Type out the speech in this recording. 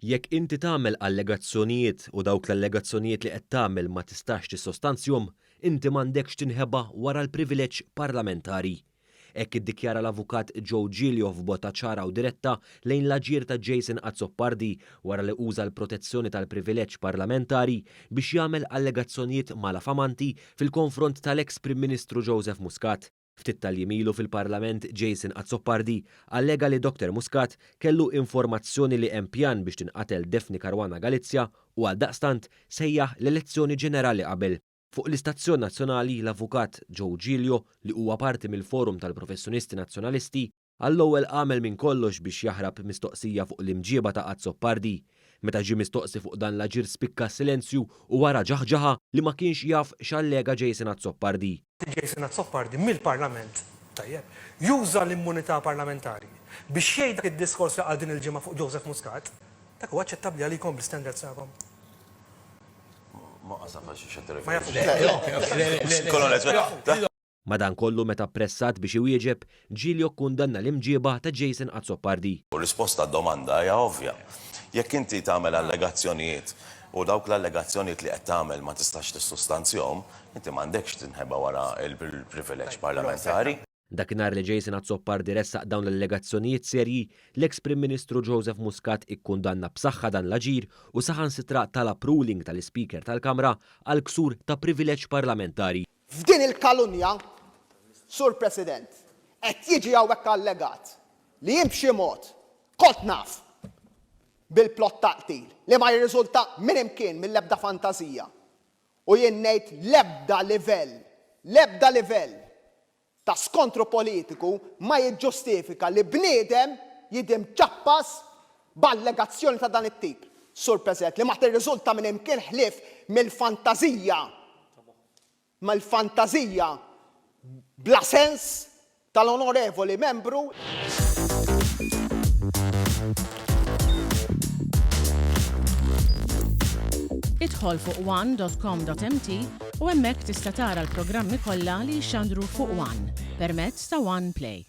Jekk inti tagħmel allegazzjonijiet u dawk l-allegazzjonijiet li qed tagħmel ma tistax tissostanzjahom, inti m'għandekx tinħeba wara l-privileġġ parlamentari. Hekk iddikjara l-avukat Joe Giglio f'bota ċara u diretta lejn l-aġir ta' Jason Azzopardi wara li uża l-protezzjoni tal-privileġġ parlamentari biex jagħmel allegazzjonijiet malafamanti fil-konfront tal-eks Prim Ministru Joseph Muscat. Ftit tal-jimilu fil-Parlament Jason Azzopardi allega li Dr. Muscat kellu informazzjoni li hemm pjan biex tinqatel Daphne Caruana Galizia u għaldaqstant sejjaħ l-elezzjoni ġenerali qabel. Fuq l-Istazzjon Nazzjonali l-avukat Joe Giglio li huwa parti mill-Forum tal-Professjonisti Nazzjonalisti għall-ewwel għamel minn kollox biex jaħrab mistoqsija fuq l-imġieba ta' Azzopardi. Meta ġie mistoqsi fuq dan l-aġir spikka silenzju u wara ġaħġaħa li ma kienx jaf x'allega Jason Azzopardi. Jason Azzopardi mill-Parlament, tajjeb, juża l-immunità parlamentari biex jgħid dak id-diskors li qal din il-ġimgħa fuq Joseph Muscat, dak huwa aċċettabbli għalikom bl-standards tagħkom. Madankollu meta pressat biex iwieġeb, Giglio kkundanna l-imġieba ta' Jason Azzopardi. Risposta d-domanda hija ovvja. Jekk inti tagħmel allegazzjonijiet u dawk l-allegazzjonijiet li qed tagħmel ma tistax tissustanzjahom, inti m'għandekx tinħeba wara l-privileġġ parlamentari. Dakinhar li Jason Azzopardi ressaq dawn l-allegazzjonijiet serji, l-eks Prim Ministru Joseph Muscat ikkundanna b'saħħa dan l-aġir u saħansitra talab ruling tal-Speaker tal-Kamra għal ksur ta' privileġġ parlamentari. F'din il-kalunja, Sur President, qed jiġi hawnhekk allegat li jien b'xi mod kont naf bil-plott taqtil li ma jirriżulta minn imkien mill-ebda fantażija. U jien ngħid l-ebda livell ta' skontru politiku ma jiġġustifika li bniedem jidhem ċappas b'allegazzjoni ta' dan it-tip. Sur President, li ma tirriżulta minn imkien ħlief mill-fantażija bla sens tal-onorevoli membru. Idħol fuq one.com.mt u hemmhekk tista' tara l-programmi kollha li jxandru fuq One permezz ta' One Play.